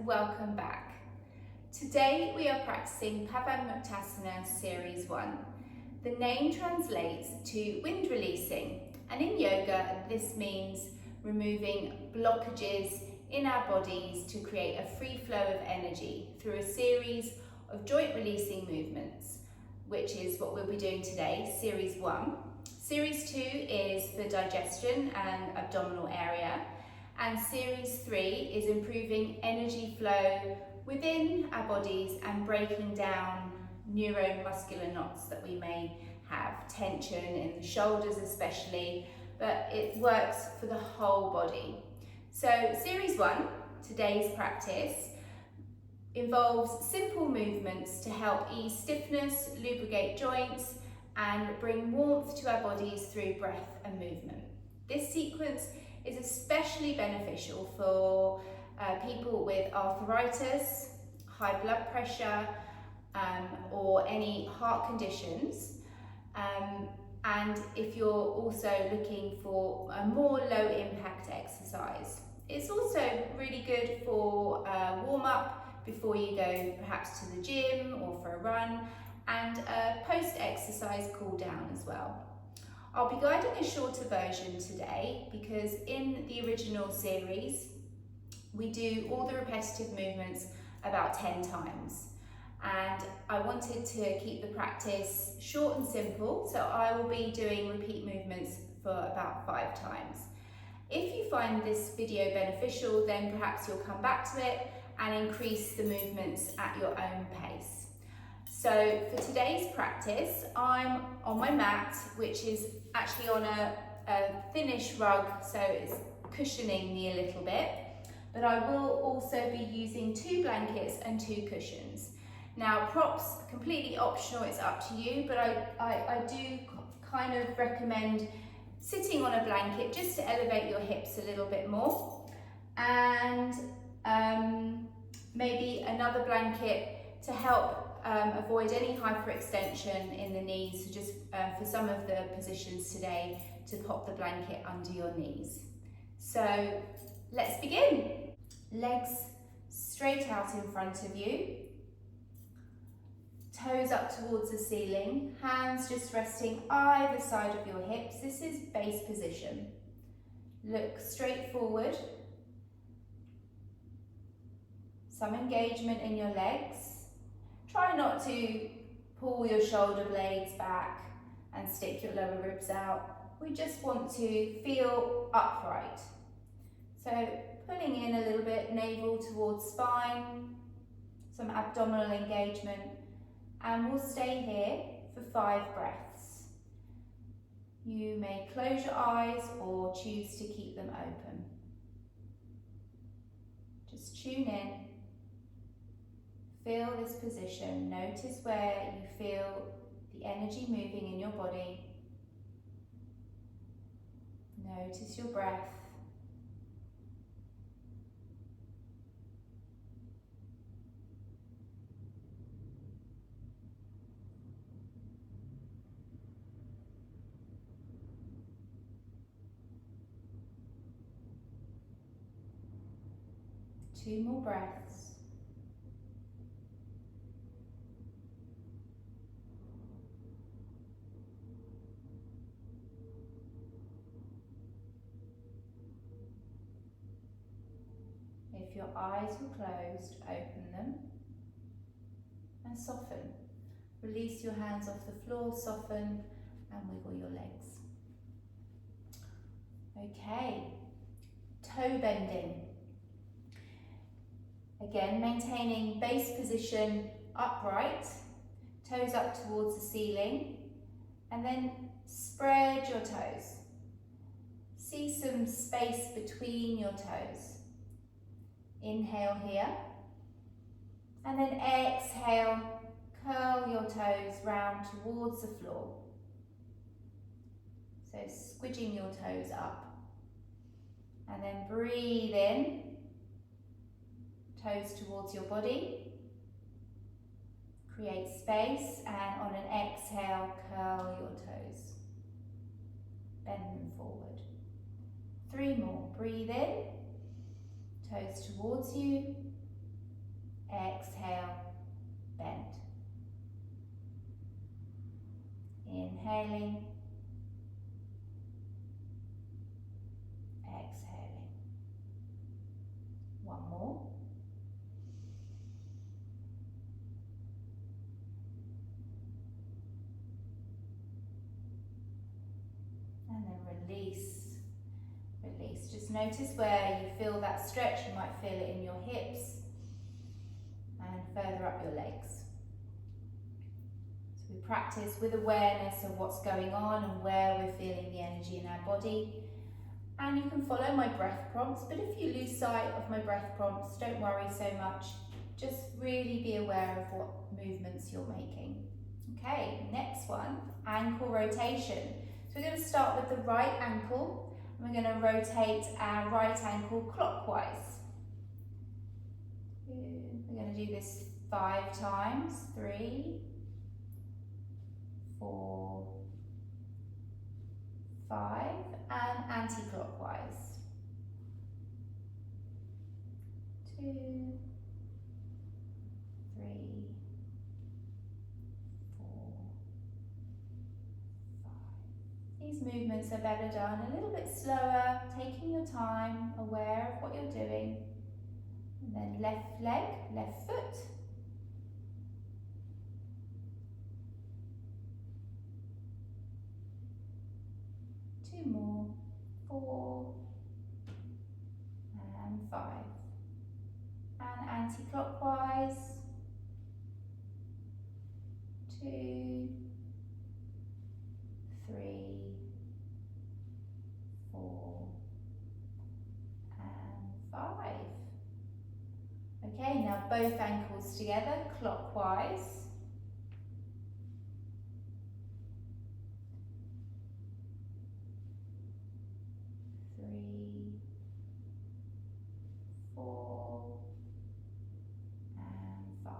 welcome back. Today we are practicing Pawanmuktasana Series 1. The name translates to wind releasing, and in yoga this means removing blockages in our bodies to create a free flow of energy through a series of joint releasing movements, which is what we'll be doing today, Series 1. Series 2 is for digestion and abdominal area, and Series 3 is improving energy flow within our bodies and breaking down neuromuscular knots that we may have, tension in the shoulders especially, but it works for the whole body. So Series 1, today's practice, involves simple movements to help ease stiffness, lubricate joints, and bring warmth to our bodies through breath and movement. This sequence is especially beneficial for people with arthritis, high blood pressure, or any heart conditions. And if you're also looking for a more low impact exercise. It's also really good for warm up before you go perhaps to the gym or for a run, and a post-exercise cool down as well. I'll be guiding a shorter version today because in the original series we do all the repetitive movements about 10 times, and I wanted to keep the practice short and simple, so I will be doing repeat movements for about 5 times. If you find this video beneficial, then perhaps you'll come back to it and increase the movements at your own pace. So for today's practice, I'm on my mat, which is actually on a thinnish rug, so it's cushioning me a little bit, but I will also be using 2 blankets and 2 cushions. Now props, completely optional, it's up to you, but I do kind of recommend sitting on a blanket just to elevate your hips a little bit more, and maybe another blanket to help avoid any hyperextension in the knees, so just for some of the positions today, to pop the blanket under your knees. So let's begin. Legs straight out in front of you, toes up towards the ceiling, hands just resting either side of your hips. This is base position. Look straight forward. Some engagement in your legs. Try not to pull your shoulder blades back and stick your lower ribs out. We just want to feel upright. So pulling in a little bit, navel towards spine, some abdominal engagement, and we'll stay here for 5 breaths. You may close your eyes or choose to keep them open. Just tune in. Feel this position. Notice where you feel the energy moving in your body. Notice your breath. Two more breaths. If your eyes were closed, open them and soften. Release your hands off the floor, soften and wiggle your legs. Okay, toe bending. Again, maintaining base position upright, toes up towards the ceiling, and then spread your toes. See some space between your toes. Inhale here, and then exhale, curl your toes round towards the floor. So squidging your toes up, and then breathe in. Toes towards your body, create space, and on an exhale, curl your toes, bend them forward. 3 more, breathe in, toes towards you, exhale, bend. Inhaling, exhaling. One more. And then release, release. Just notice where you feel that stretch. You might feel it in your hips and further up your legs. So we practice with awareness of what's going on and where we're feeling the energy in our body. And you can follow my breath prompts, but if you lose sight of my breath prompts, don't worry so much. Just really be aware of what movements you're making. Okay, next one, ankle rotation. So we're going to start with the right ankle, and we're going to rotate our right ankle clockwise. We're going to do this 5 times. 3, 4, 5, and anti-clockwise. 2, 3, 4, 5. These movements are better done a little bit slower, taking your time, aware of what you're doing. And then left leg, left foot. Two more. 4 and 5. And anti-clockwise. 2, 3, 4 and 5. Okay, now both ankles together, clockwise. 3, 4 and 5.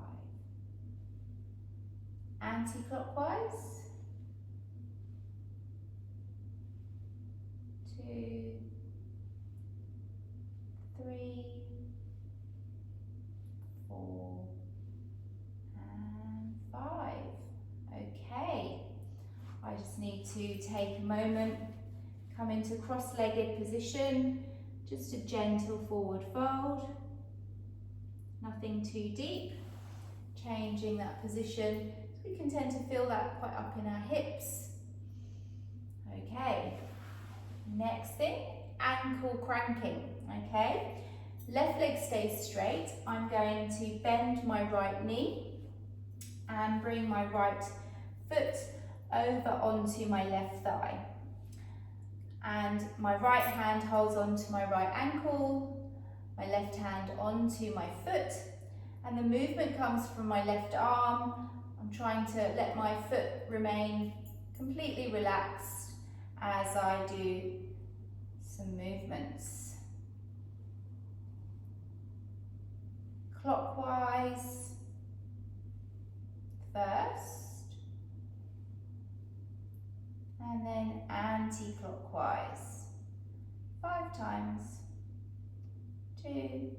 Anti-clockwise. 2, 3, 4 and 5. Okay, I just need to take a moment, come into cross-legged position, just a gentle forward fold, nothing too deep, changing that position. We can tend to feel that quite up in our hips. Okay, next thing, ankle cranking. Okay, left leg stays straight. I'm going to bend my right knee and bring my right foot over onto my left thigh. And my right hand holds onto my right ankle, my left hand onto my foot, and the movement comes from my left arm. I'm trying to let my foot remain completely relaxed as I do some movements. Clockwise first, and then anti-clockwise 5 times. 2,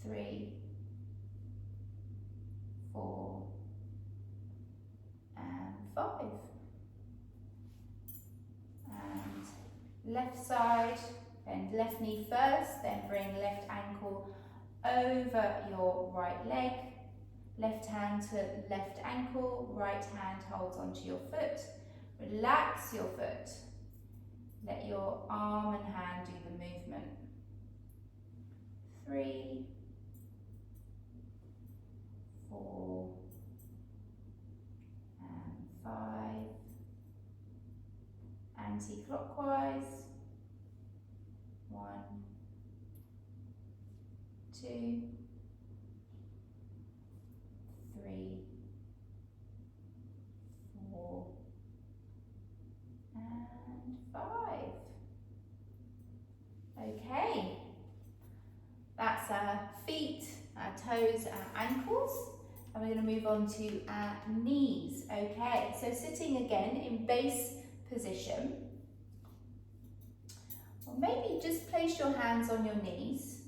3, 4 and 5. And left side, bend left knee first, then bring left ankle over your right leg. Left hand to left ankle, right hand holds onto your foot. Relax your foot. Let your arm and hand do the movement. 3, 4 and 5. Anti-clockwise. 1, 2, 3, 4 and 5. Okay, that's our feet, our toes, our ankles, and we're going to move on to our knees. Okay, so sitting again in base position, or maybe just place your hands on your knees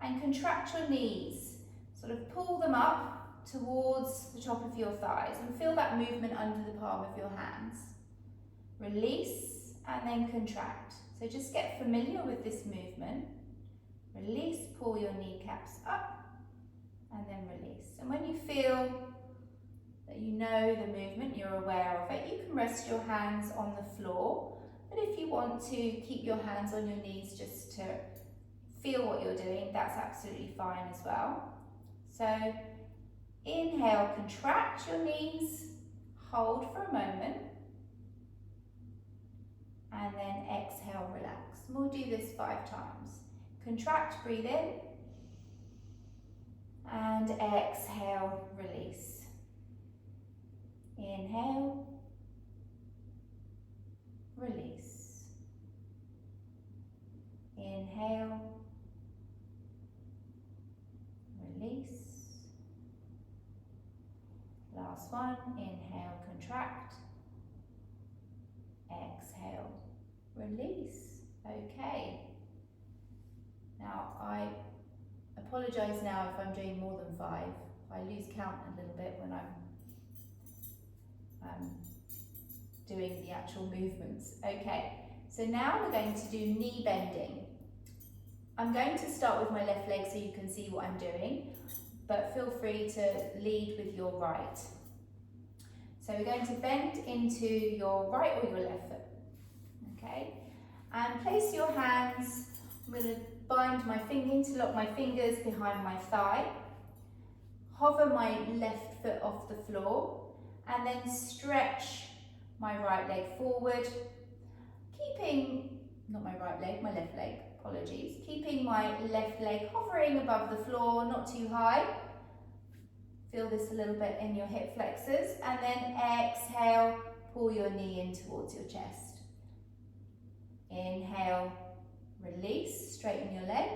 and contract your knees. Sort of pull them up towards the top of your thighs and feel that movement under the palm of your hands. Release and then contract. So just get familiar with this movement. Release, pull your kneecaps up and then release. And when you feel that you know the movement, you're aware of it, you can rest your hands on the floor. But if you want to keep your hands on your knees just to feel what you're doing, that's absolutely fine as well. So inhale, contract your knees, hold for a moment, and then exhale, relax. And we'll do this 5 times. Contract, breathe in, and exhale, release. Inhale, release. Inhale, release. Last one, inhale, contract. Exhale, release. Okay. Now I apologise now if I'm doing more than 5. I lose count a little bit when I'm doing the actual movements. Okay, so now we're going to do knee bending. I'm going to start with my left leg so you can see what I'm doing, but feel free to lead with your right. So we're going to bend into your right or your left foot, okay? And place your hands, I'm going to bind my finger, interlock my fingers behind my thigh, hover my left foot off the floor, and then stretch my right leg forward, keeping, not my right leg, my left leg, apologies, keeping my left leg hovering above the floor, not too high. Feel this a little bit in your hip flexors, and then exhale, pull your knee in towards your chest. Inhale, release, straighten your leg.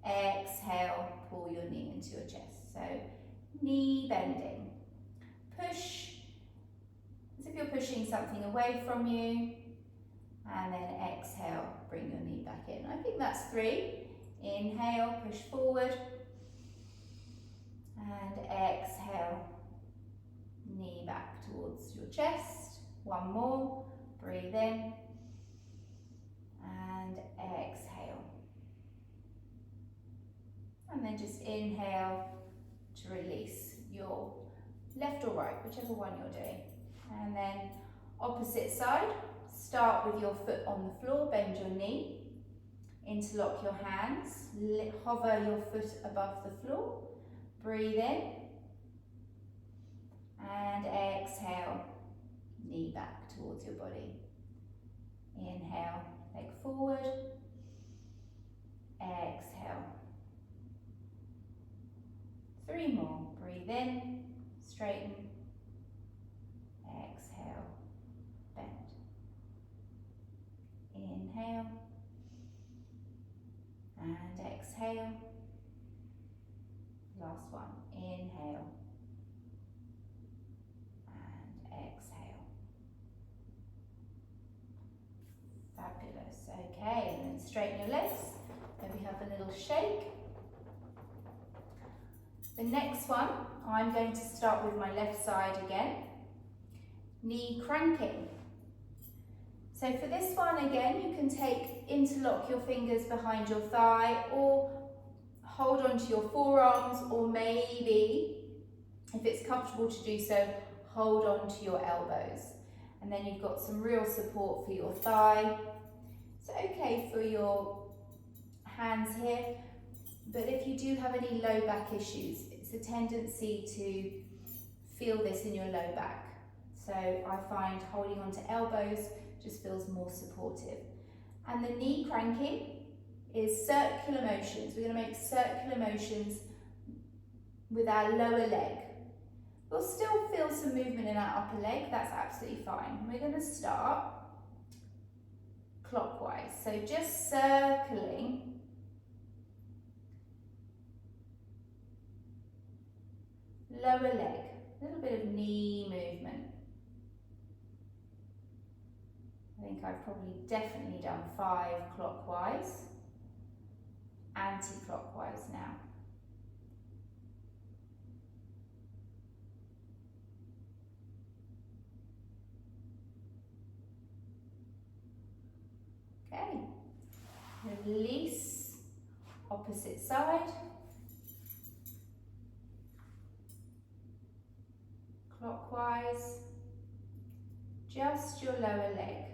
Exhale, pull your knee into your chest. So, knee bending. Push, as if you're pushing something away from you, and then exhale, bring your knee back in. I think that's 3. Inhale, push forward, and exhale, knee back towards your chest. 1 more, breathe in, and exhale. And then just inhale to release your left or right, whichever one you're doing. And then opposite side, start with your foot on the floor, bend your knee, interlock your hands, hover your foot above the floor, breathe in, and exhale, knee back towards your body. Inhale, leg forward, exhale. 3 more, breathe in, straighten, exhale, bend. Inhale, and exhale. Last one, inhale, and exhale. Fabulous, okay, and then straighten your legs, maybe have a little shake. The next one, I'm going to start with my left side again, knee cranking. So for this one again, you can interlock your fingers behind your thigh, or hold onto your forearms, or maybe, if it's comfortable to do so, hold on to your elbows. And then you've got some real support for your thigh. It's okay for your hands here, but if you do have any low back issues, it's a tendency to feel this in your low back. So I find holding on to elbows just feels more supportive. And the knee cranking is circular motions. We're going to make circular motions with our lower leg. We'll still feel some movement in our upper leg, that's absolutely fine. We're going to start clockwise, so just circling lower leg, a little bit of knee movement. I think I've probably definitely done 5 clockwise, and anti-clockwise now. Okay, release, opposite side. Clockwise, just your lower leg.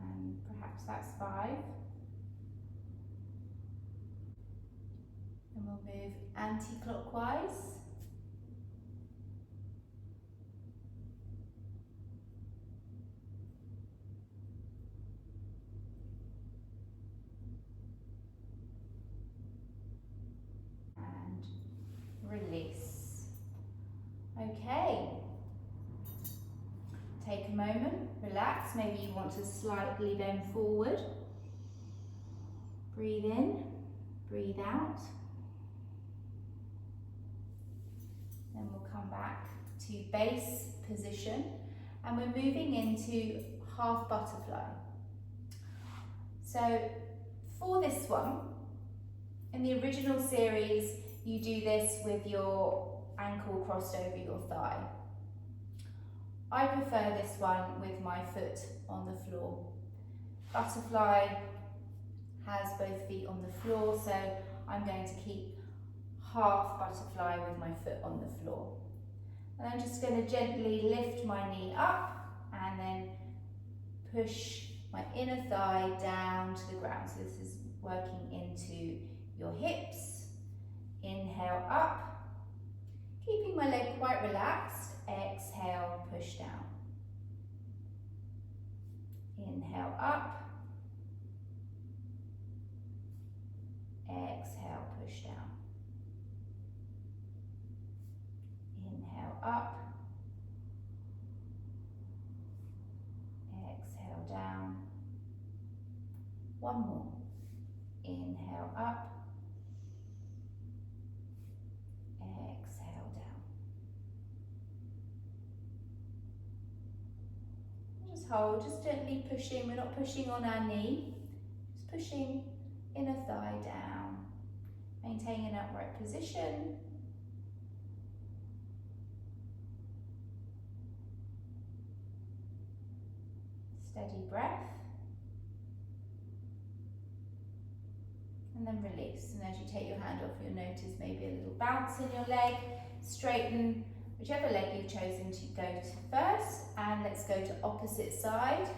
And perhaps that's 5. And we'll move anti-clockwise. Release. Okay. Take a moment, relax. Maybe you want to slightly bend forward. Breathe in, breathe out. Then we'll come back to base position and we're moving into half butterfly. So for this one, in the original series, you do this with your ankle crossed over your thigh. I prefer this one with my foot on the floor. Butterfly has both feet on the floor, so I'm going to keep half butterfly with my foot on the floor. And I'm just going to gently lift my knee up and then push my inner thigh down to the ground. So this is working into your hips. Inhale up, keeping my leg quite relaxed. Exhale, push down. Inhale up, exhale, push down. Inhale up, exhale down. One more. Inhale up, exhale down. Just hold, just gently pushing. We're not pushing on our knee, just pushing inner thigh down. Maintain an upright position. Steady breath. And then release. And as you take your hand off, you'll notice maybe a little bounce in your leg. Straighten whichever leg you've chosen to go to first. And let's go to opposite side.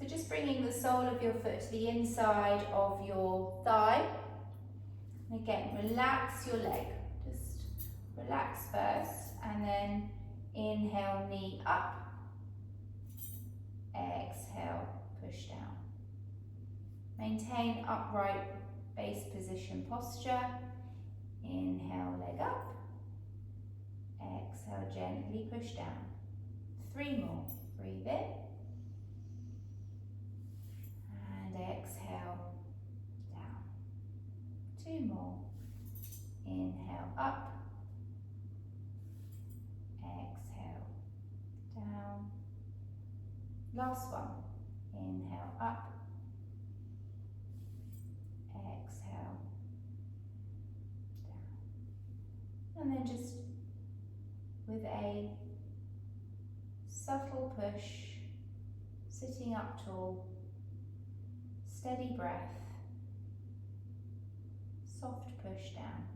So just bringing the sole of your foot to the inside of your thigh. And again, relax your leg. Just relax first. And then inhale, knee up. Exhale, push down. Maintain upright base position posture. Inhale, leg up. Exhale, gently push down. 3 more. Breathe in. And exhale, down. 2 more. Inhale, up. Exhale, down. Last one. Inhale, up. Exhale, down. And then just with a subtle push, sitting up tall, steady breath, soft push down.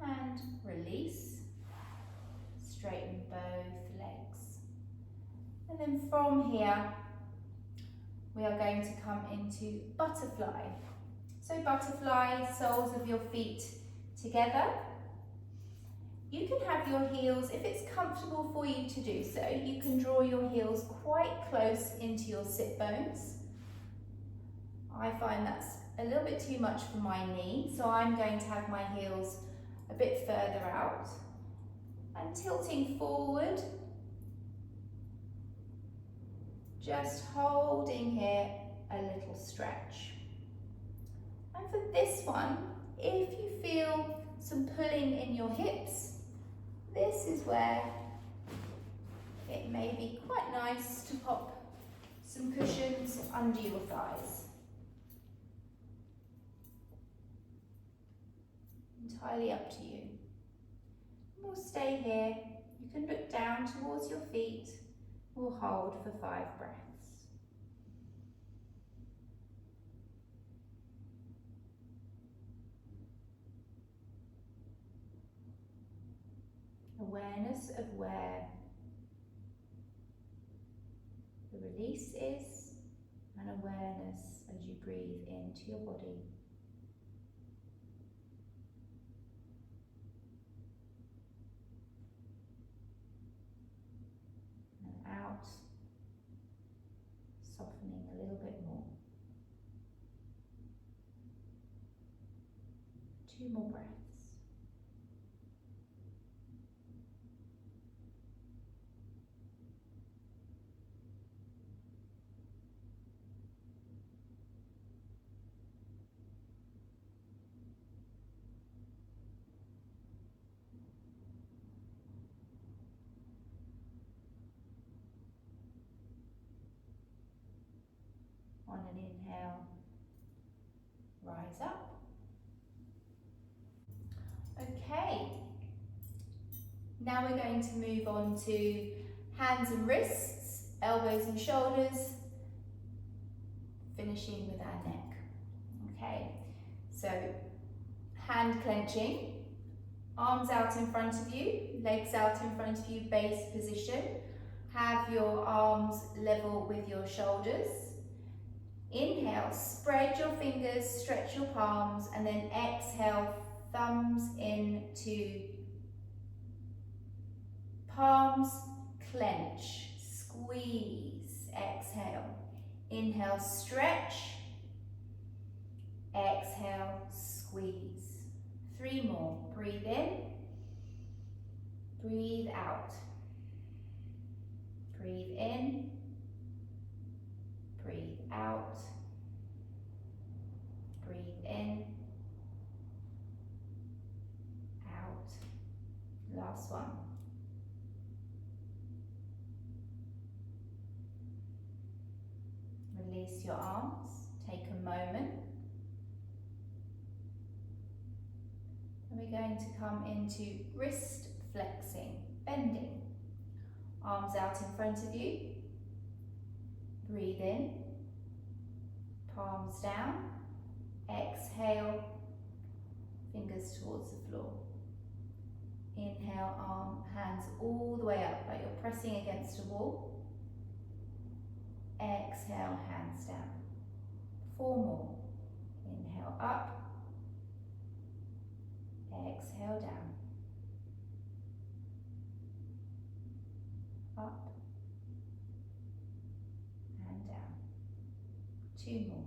And release, straighten both legs. And then from here, we are going to come into butterfly. So butterfly, soles of your feet together. You can have your heels, if it's comfortable for you to do so, you can draw your heels quite close into your sit bones. I find that's a little bit too much for my knee, so I'm going to have my heels a bit further out. And tilting forward, just holding here a little stretch. And for this one, if you feel some this is where it may be quite nice to pop some cushions under your thighs. Entirely up to you. We'll stay here. You can look down towards your feet. We'll hold for 5 breaths. Awareness of where the release is, and awareness as you breathe into your body. And out, softening a little bit more. 2 more breaths. On an inhale, rise up. Okay, now we're going to move on to hands and wrists, elbows and shoulders, finishing with our neck. Okay, so hand clenching, arms out in front of you, legs out in front of you, base position. Have your arms level with your shoulders. Inhale, spread your fingers, stretch your palms, and then exhale, thumbs into palms, clench, squeeze, exhale. Inhale, stretch, exhale, squeeze. 3 more, breathe in, breathe out. Breathe in, breathe out, breathe in, out. Last one. Release your arms, take a moment. And we're going to come into wrist flexing, bending. Arms out in front of you. Breathe in, palms down, exhale, fingers towards the floor. Inhale, hands all the way up, like you're pressing against a wall. Exhale, hands down. 4 more. Inhale up, exhale down. Up and down. 2 more.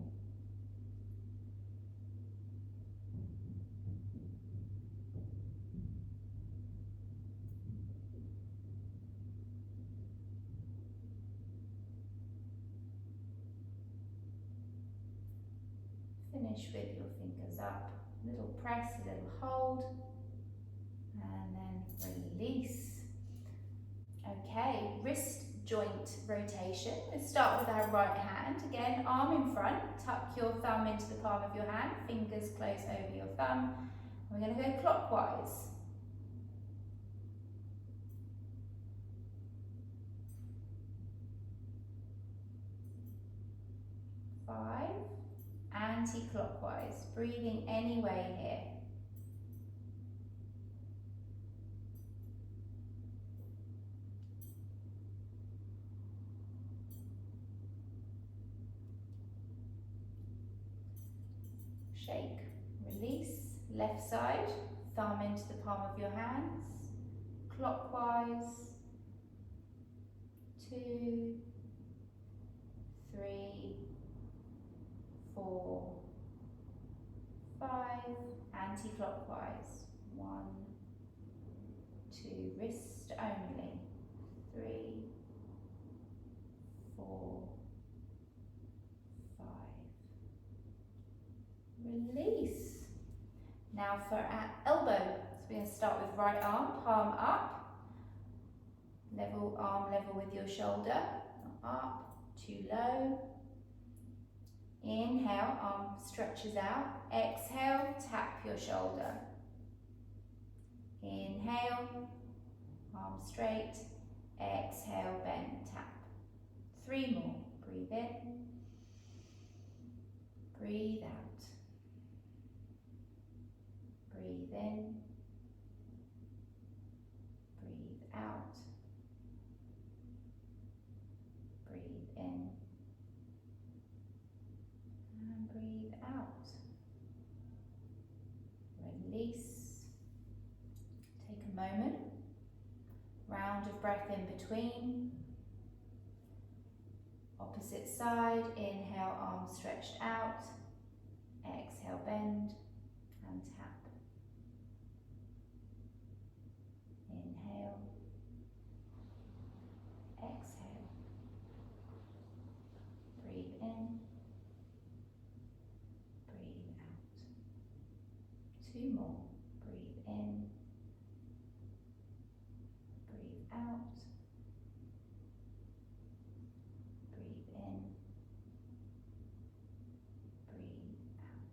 Finish with your fingers up. A little press, a little hold, and then release. Okay, wrist joint rotation. Let's start with our right hand. Again, arm in front, tuck your thumb into the palm of your hand, fingers close over your thumb. We're going to go clockwise. 5, anti-clockwise, breathing any way here. Shake, release, left side, thumb into the palm of your hands, clockwise, 2, 3, 4, 5, anti-clockwise, 1, 2, wrist only, 3, 4, 5. Release. Now for our elbow. So we're going to start with right arm, palm up. Level, arm level with your shoulder. Not up, too low. Inhale, arm stretches out. Exhale, tap your shoulder. Inhale, arm straight. Exhale, bend, tap. 3 more. Breathe in. Breathe out. Breathe in. Breathe out. Breathe in. And breathe out. Release. Take a moment. Round of breath in between. Opposite side. Inhale, arms stretched out. Exhale, bend and tap. Inhale. Exhale. Breathe in. Breathe out. 2 more. Breathe in. Breathe out. Breathe in. Breathe out.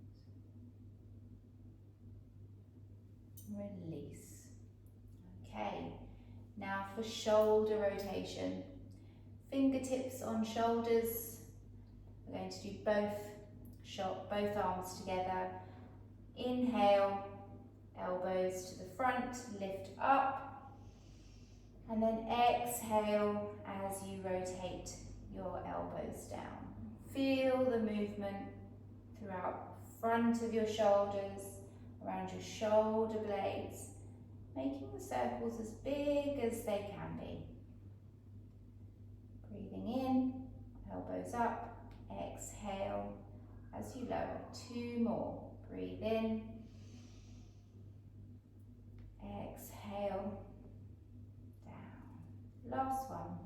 Release. Okay, now for shoulder rotation. Fingertips on shoulders. We're going to do both arms together. Inhale, elbows to the front, lift up. And then exhale as you rotate your elbows down. Feel the movement throughout front of your shoulders, around your shoulder blades, making the circles as big as they can be. Breathing in, elbows up, exhale as you lower. 2 more. Breathe in, exhale, down. Last one.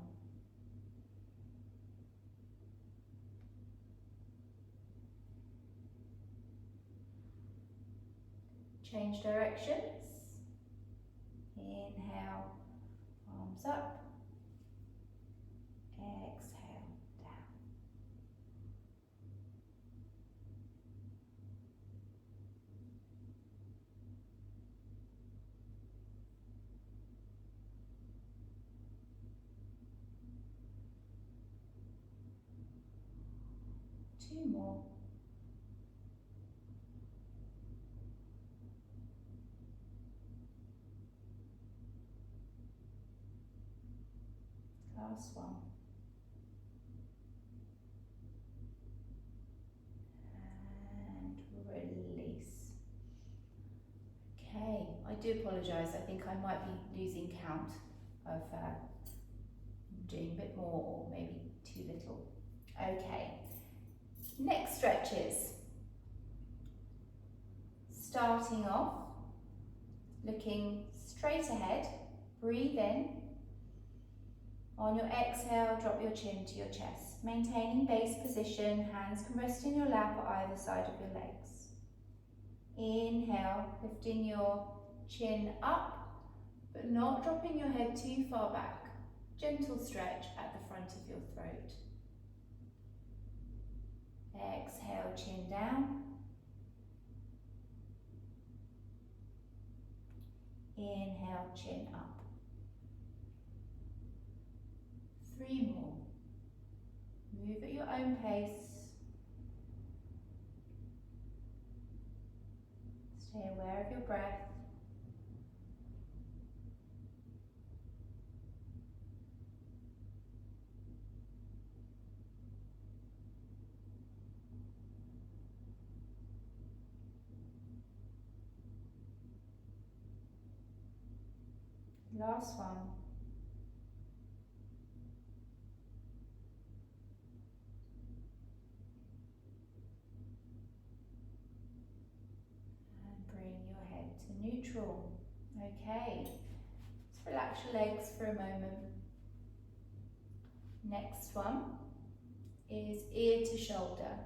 Change directions. Inhale, arms up. Exhale, down. Two more. Last one. And release. Okay, I do apologise. I think I might be losing count of doing a bit more or maybe too little. Okay, next stretches. Starting off, looking straight ahead, breathe in. On your exhale, drop your chin to your chest. Maintaining base position, hands can rest in your lap or either side of your legs. Inhale, lifting your chin up, but not dropping your head too far back. Gentle stretch at the front of your throat. Exhale, chin down. Inhale, chin up. 3 more. Move at your own pace. Stay aware of your breath. Last one. Neutral. Okay, let's relax your legs for a moment. Next one is ear to shoulder.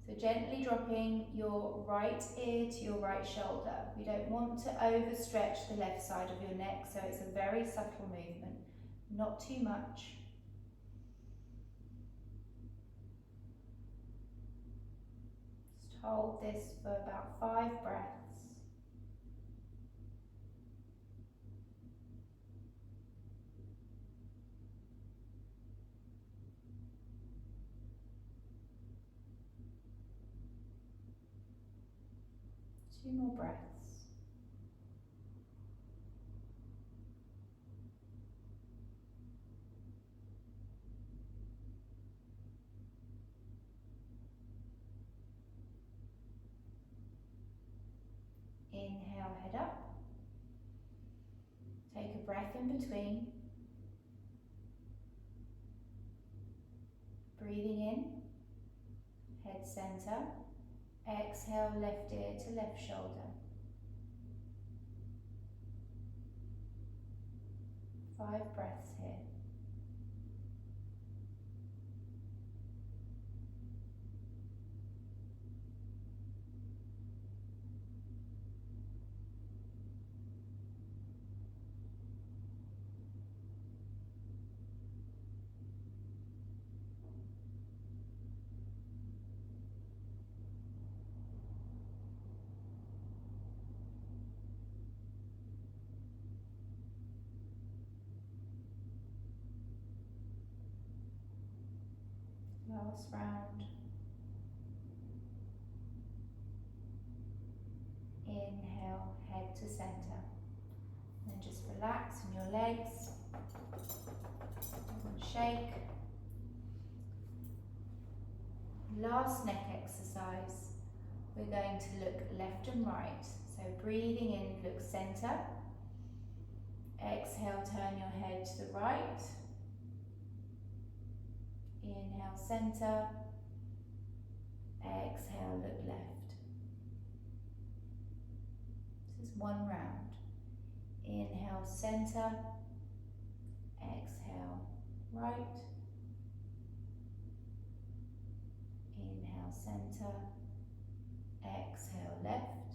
So gently dropping your right ear to your right shoulder. We don't want to overstretch the left side of your neck, so it's a very subtle movement, not too much. Just hold this for about 5 breaths. Two more breaths. Inhale, head up. Take a breath in between. Breathing in, head center. Exhale, left ear to left shoulder. 5 breaths here. Last round. Inhale, head to center. And then just relax in your legs. And shake. Last neck exercise. We're going to look left and right. So breathing in, look center. Exhale, turn your head to the right. Inhale, center. Exhale, look left. This is 1 round. Inhale, center. Exhale, right. Inhale, center. Exhale, left.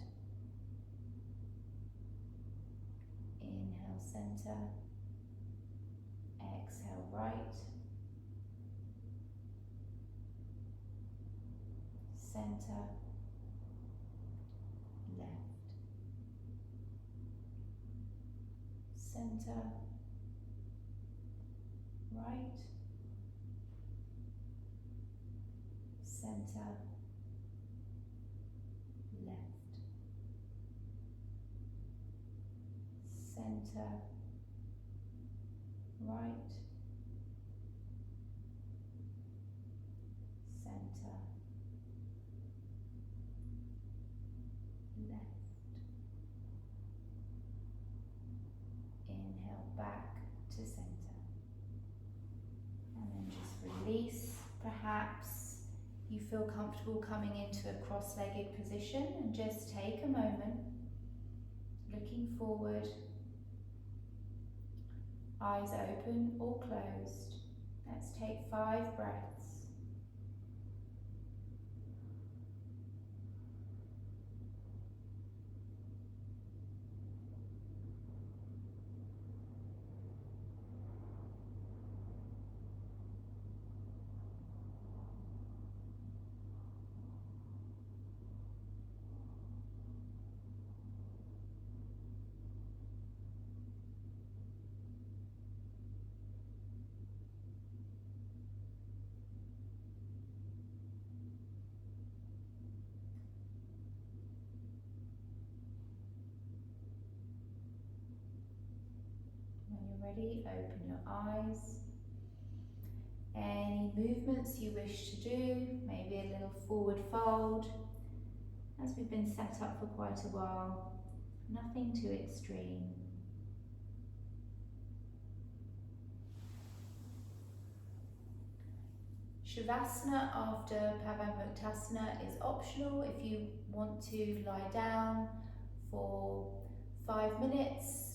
Inhale, center. Exhale, right. Center, left. Center, right. Center, left. Center, right. Center, left. Inhale, back to center. And then just release. Perhaps you feel comfortable coming into a cross-legged position, and just take a moment, looking forward, eyes open or closed. Let's take 5 breaths. Ready, open your eyes. Any movements you wish to do, maybe a little forward fold, as we've been set up for quite a while, nothing too extreme. Shavasana after Pawanmuktasana is optional. If you want to lie down for 5 minutes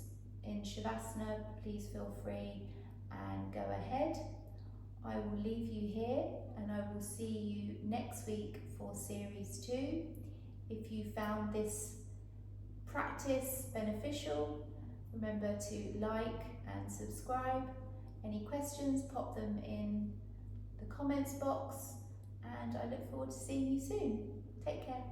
in Shavasana, please feel free and go ahead. I will leave you here, and I will see you next week for series 2. If you found this practice beneficial, remember to like and subscribe. Any questions, pop them in the comments box, and I look forward to seeing you soon. Take care.